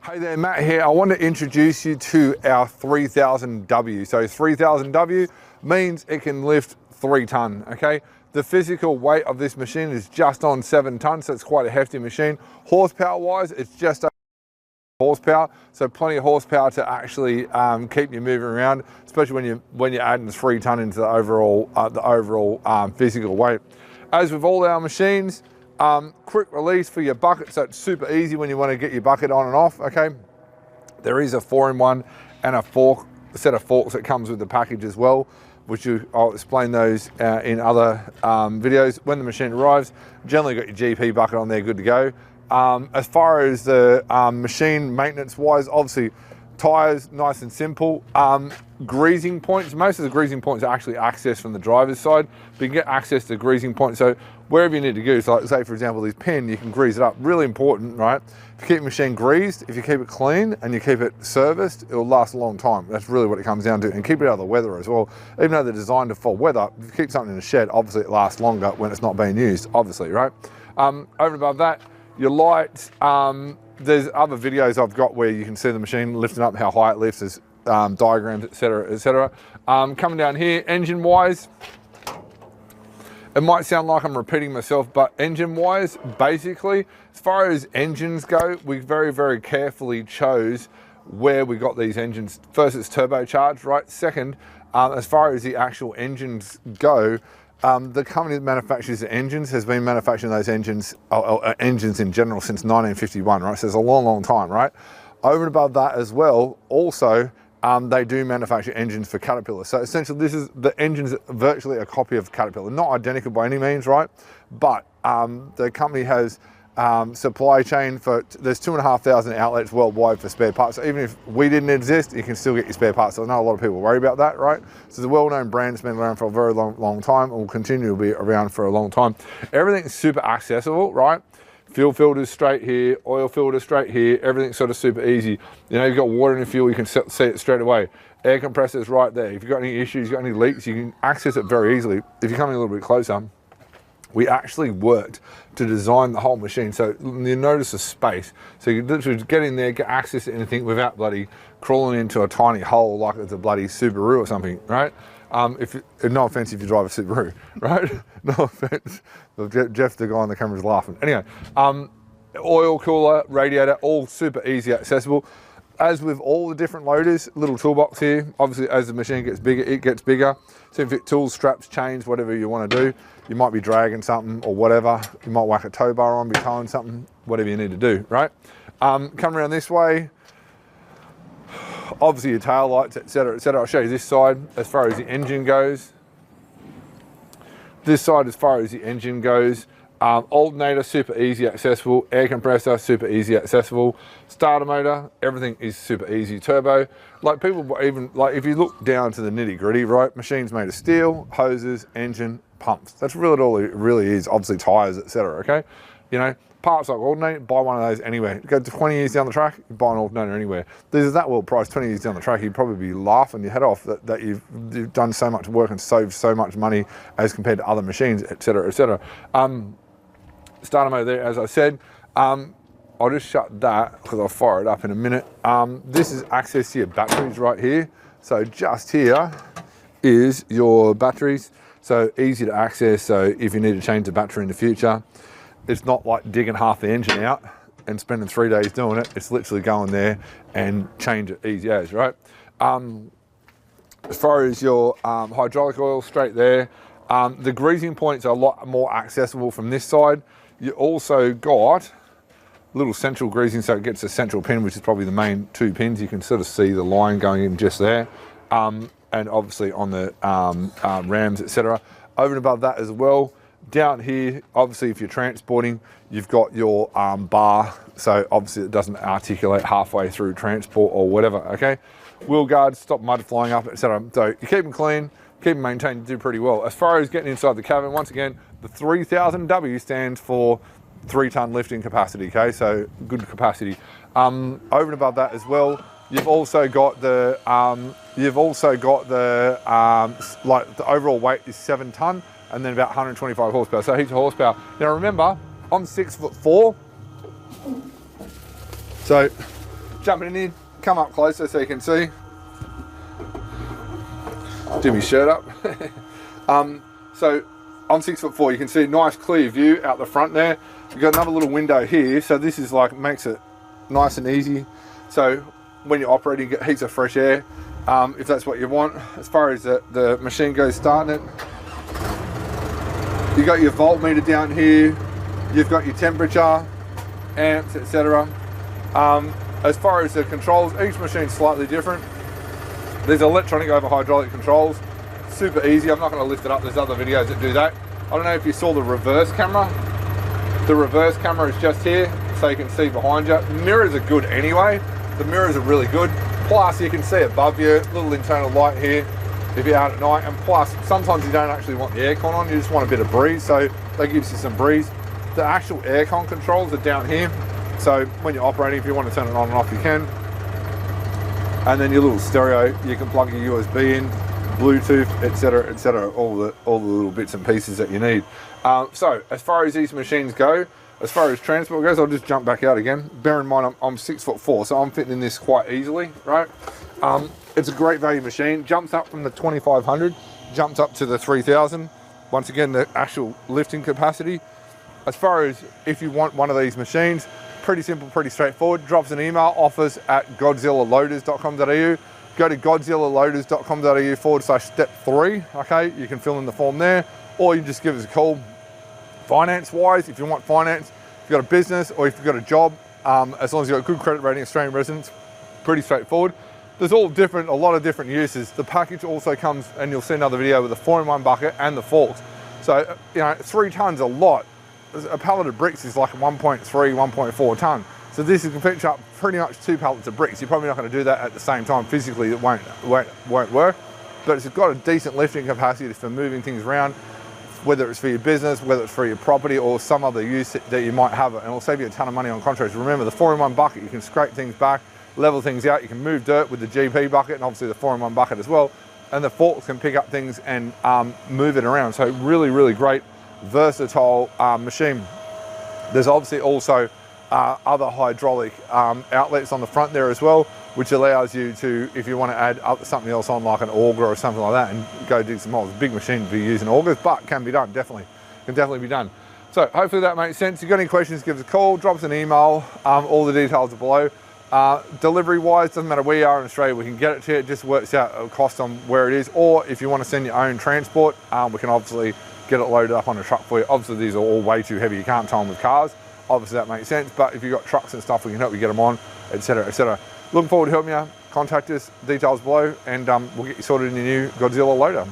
Hey there, Matt here. I want to introduce you to our 3000W. So 3000W means it can lift 3 ton, okay? The physical weight of this machine is just on 7 tons, so it's quite a hefty machine. Horsepower wise, it's just over horsepower, so plenty of horsepower to actually keep you moving around, especially when you're adding 3 ton into the overall physical weight. As with all our machines, quick release for your bucket, so it's super easy when you want to get your bucket on and off, okay? There is a 4-in-1 and a set of forks that comes with the package as well, which I'll explain those in other videos. When the machine arrives, generally got your GP bucket on there, good to go. As far as the machine maintenance wise, obviously tires, nice and simple. Greasing points, most of the greasing points are actually accessed from the driver's side, but you can get access to greasing points. So wherever you need to go, so like say for example, this pin, you can grease it up. Really important, right? If you keep your machine greased, if you keep it clean and you keep it serviced, it'll last a long time. That's really what it comes down to. And keep it out of the weather as well. Even though they're designed for weather, if you keep something in a shed, obviously it lasts longer when it's not being used, obviously, right? Over and above that, your lights, there's other videos I've got where you can see the machine lifting up, how high it lifts, there's diagrams, etc., etc. Coming down here, engine-wise, it might sound like I'm repeating myself, but engine-wise, basically, as far as engines go, we very, very carefully chose where we got these engines. First, it's turbocharged, right? Second, as far as the actual engines go, the company that manufactures the engines has been manufacturing those engines, engines in general, since 1951, right? So it's a long, long time, right? Over and above that as well, also, they do manufacture engines for Caterpillar. So essentially, the engine's virtually a copy of Caterpillar. Not identical by any means, right? But the company has supply chain for, there's 2,500 outlets worldwide for spare parts. So even if we didn't exist, you can still get your spare parts. So I know a lot of people worry about that, right? So it's a well-known brand, it's been around for a very long time and will continue to be around for a long time. Everything's super accessible, right? Fuel filters straight here, oil filter straight here, everything's sort of super easy. You know, you've got water in your fuel, you can see it straight away. Air compressors right there. If you've got any issues, you've got any leaks, you can access it very easily. If you're coming a little bit closer, we actually worked to design the whole machine. So you notice the space. So you literally get in there, get access to anything without bloody crawling into a tiny hole like it's a bloody Subaru or something, right? No offense if you drive a Subaru, right? No offense. Jeff, the guy on the camera, is laughing. Anyway, oil cooler, radiator, all super easy accessible. As with all the different loaders, little toolbox here. Obviously, as the machine gets bigger, it gets bigger. So if it tools, straps, chains, whatever you want to do, you might be dragging something or whatever. You might whack a tow bar on, be towing something, whatever you need to do, right? Come around this way. Obviously your tail lights, etc., etc. I'll show you this side as far as the engine goes. This side as far as the engine goes. Alternator, super easy accessible. Air compressor, super easy accessible. Starter motor, everything is super easy. Turbo, like people even, like if you look down to the nitty gritty, right? Machine's made of steel, hoses, engine, pumps. That's really all it really is. Obviously tires, etc. Okay, you know, parts like alternator, buy one of those anywhere. Go 20 years down the track, you buy an alternator anywhere. This is that well priced. 20 years down the track, you'd probably be laughing your head off that you've done so much work and saved so much money as compared to other machines, etc., etc. Starter motor there, as I said. I'll just shut that because I'll fire it up in a minute. This is access to your batteries right here. So just here is your batteries. So easy to access. So if you need to change the battery in the future, it's not like digging half the engine out and spending 3 days doing it. It's literally going there and change it easy as, right? As far as your hydraulic oil, straight there. The greasing points are a lot more accessible from this side. You also got little central greasing, so it gets a central pin, which is probably the main 2 pins. You can sort of see the line going in just there. And obviously on the rams, etc. Over and above that as well, down here, obviously if you're transporting, you've got your bar, so obviously it doesn't articulate halfway through transport or whatever, okay? Wheel guards, stop mud flying up, etc. So you keep them clean, keep them maintained, you do pretty well. As far as getting inside the cabin, once again, the 3000W stands for 3 ton lifting capacity, okay? So good capacity. Over and above that as well, you've also got the, like the overall weight is 7 ton and then about 125 horsepower. So heaps of horsepower. Now remember, I'm 6'4", so jumping in here, come up closer so you can see. Do my shirt up. So I'm 6'4", you can see a nice clear view out the front there. You've got another little window here, so this is like, makes it nice and easy. So when you're operating, you get heaps of fresh air, if that's what you want. As far as the machine goes starting it, you got your voltmeter down here, you've got your temperature, amps, etc. As far as the controls, each machine's slightly different. There's electronic over hydraulic controls, super easy. I'm not going to lift it up, there's other videos that do that. I don't know if you saw the reverse camera. The reverse camera is just here, so you can see behind you. Mirrors are good anyway. The mirrors are really good. Plus, you can see above you, little internal light here if you're out at night. And plus, sometimes you don't actually want the aircon on, you just want a bit of breeze, so that gives you some breeze. The actual aircon controls are down here. So when you're operating, if you want to turn it on and off, you can. And then your little stereo, you can plug your USB in, Bluetooth, etc., all the little bits and pieces that you need. So as far as these machines go, as far as transport goes, I'll just jump back out again. Bear in mind, I'm 6'4", so I'm fitting in this quite easily, right? It's a great value machine. Jumps up from the 2500, jumps up to the 3000. Once again, the actual lifting capacity. As far as if you want one of these machines, pretty simple, pretty straightforward. Drop us an email, offers at godzillaloaders.com.au. Go to godzillaloaders.com.au/step 3, okay? You can fill in the form there, or you just give us a call. Finance-wise, if you want finance, if you've got a business or if you've got a job, as long as you've got good credit rating, Australian residents, pretty straightforward. There's a lot of different uses. The package also comes, and you'll see another video, with the 4-in-1 bucket and the forks. So, 3 tons a lot. A pallet of bricks is like 1.3, 1.4 ton. So this can fetch up pretty much 2 pallets of bricks. You're probably not going to do that at the same time physically. It won't work. But it's got a decent lifting capacity for moving things around, whether it's for your business, whether it's for your property, or some other use that you might have it. And it'll save you a ton of money on contracts. Remember, the 4-in-1 bucket, you can scrape things back, level things out. You can move dirt with the GP bucket, and obviously the 4-in-1 bucket as well. And the forks can pick up things and move it around. So really, really great, versatile machine. There's obviously also other hydraulic outlets on the front there as well, which allows you to, if you want to add something else on, like an auger or something like that, and go dig some holes. Big machine to be using augers, but can be done, definitely. Can definitely be done. So hopefully that makes sense. If you've got any questions, give us a call, drop us an email. All the details are below. Delivery wise, doesn't matter where you are in Australia, we can get it to you. It just works out a cost on where it is. Or if you want to send your own transport, we can obviously get it loaded up on a truck for you. Obviously these are all way too heavy, you can't tow them with cars. Obviously that makes sense, but if you've got trucks and stuff, we can help you get them on, etc., etc. Looking forward to helping you. Contact us, details below, and we'll get you sorted in your new Godzilla loader.